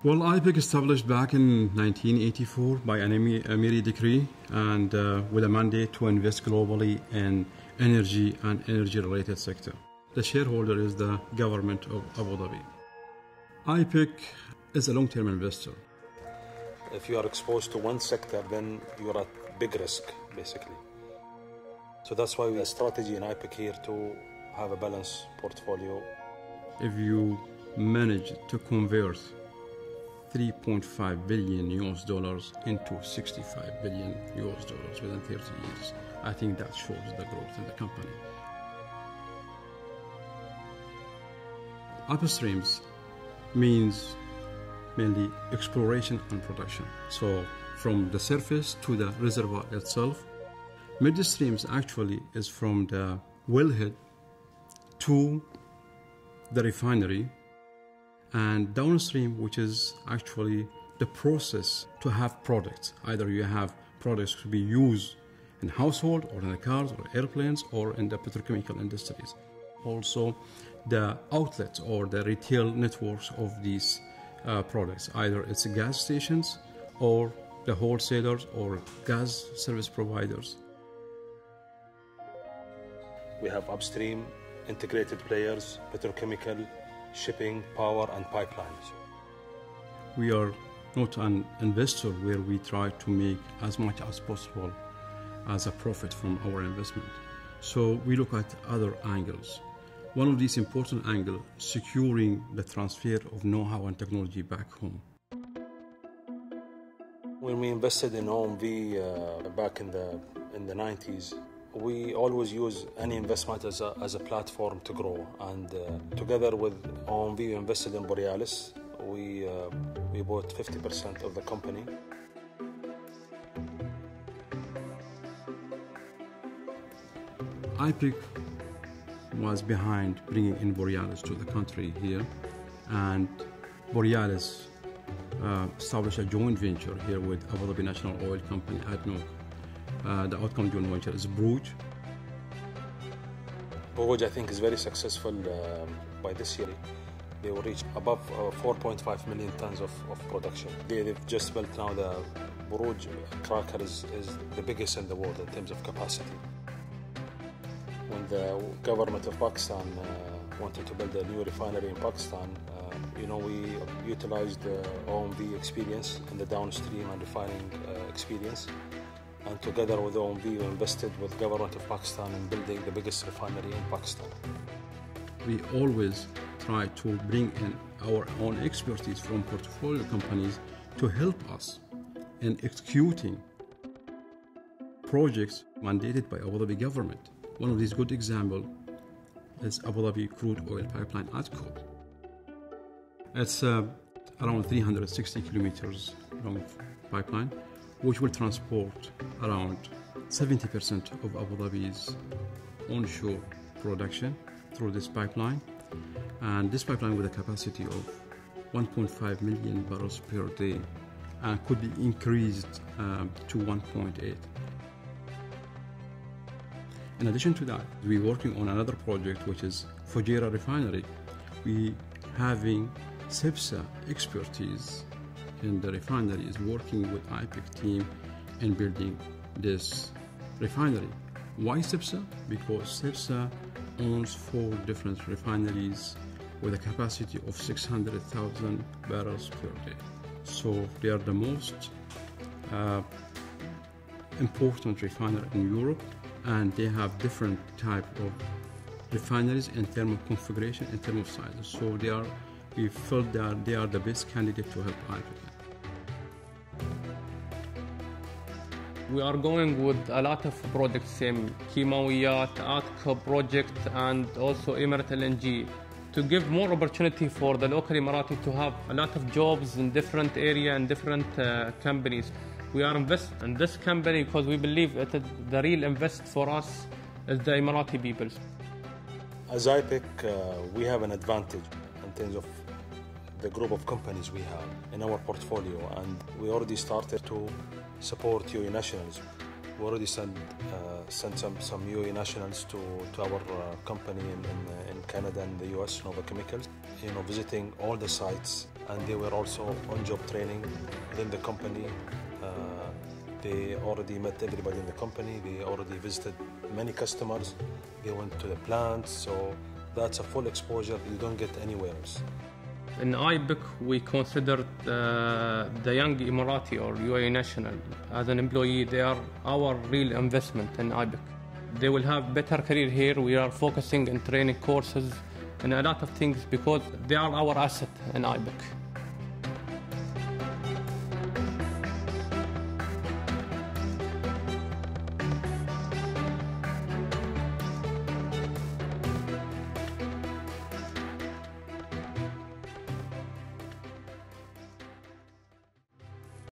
Well, IPIC established back in 1984 by an Emiri decree and with a mandate to invest globally in energy and energy-related sector. The shareholder is the government of Abu Dhabi. IPIC is a long-term investor. If you are exposed to one sector, then you are at big risk, basically. So that's why we have a strategy in IPIC here to have a balanced portfolio. If you manage to convert 3.5 billion US dollars into 65 billion US dollars within 30 years, I think that shows the growth in the company. Upstreams means mainly exploration and production. So from the surface to the reservoir itself. Midstreams actually is from the wellhead to the refinery, and downstream, which is actually the process to have products. Either you have products to be used in household or in the cars or airplanes or in the petrochemical industries. Also the outlets or the retail networks of these products. Either it's gas stations or the wholesalers or gas service providers. We have upstream integrated players, petrochemical, shipping, power and pipelines. We are not an investor where we try to make as much as possible as a profit from our investment. So we look at other angles. One of these important angles, securing the transfer of know-how and technology back home. When we invested in OMV back in the 90s, we always use any investment as a platform to grow. And together with OMV, we invested in Borealis. We bought 50% of the company. IPIC was behind bringing in Borealis to the country here, and Borealis established a joint venture here with Abu Dhabi National Oil Company, ADNOC. The outcome joint venture is Borouge. Borouge, I think, is very successful by this year. They will reach above 4.5 million tons of production. They've just built now the Borouge cracker is the biggest in the world in terms of capacity. When the government of Pakistan wanted to build a new refinery in Pakistan, we utilized the OMV experience in the downstream and refining experience. And together with OMV, we invested with the government of Pakistan in building the biggest refinery in Pakistan. We always try to bring in our own expertise from portfolio companies to help us in executing projects mandated by Abu Dhabi government. One of these good examples is Abu Dhabi crude oil pipeline ADCO. It's around 360 kilometers long pipeline, which will transport around 70% of Abu Dhabi's onshore production through this pipeline. And this pipeline with a capacity of 1.5 million barrels per day could be increased to 1.8. In addition to that, we're working on another project, which is Fujairah Refinery. We having CEPSA expertise in the refinery is working with IPIC team in building this refinery. Why CEPSA? Because CEPSA owns 4 different refineries with a capacity of 600,000 barrels per day. So they are the most important refinery in Europe, and they have different type of refineries in terms of configuration, in terms of sizes. So we felt that they are the best candidate to help IPIC. We are going with a lot of projects, same Kimawiyat, ADCO project, and also Emirates LNG, to give more opportunity for the local Emirati to have a lot of jobs in different areas and different companies. We are investing in this company because we believe that the real invest for us is the Emirati people. As IPIC, we have an advantage in terms of the group of companies we have in our portfolio, and we already started to support UAE nationals. We already sent some UAE nationals to our company in Canada and the US, Nova Chemicals, visiting all the sites, and they were also on-job training within the company. They already met everybody in the company. They already visited many customers. They went to the plants, so that's a full exposure you don't get anywhere else. In IPIC, we consider the young Emirati or UAE national as an employee. They are our real investment in IPIC. They will have better career here. We are focusing on training courses and a lot of things because they are our asset in IPIC.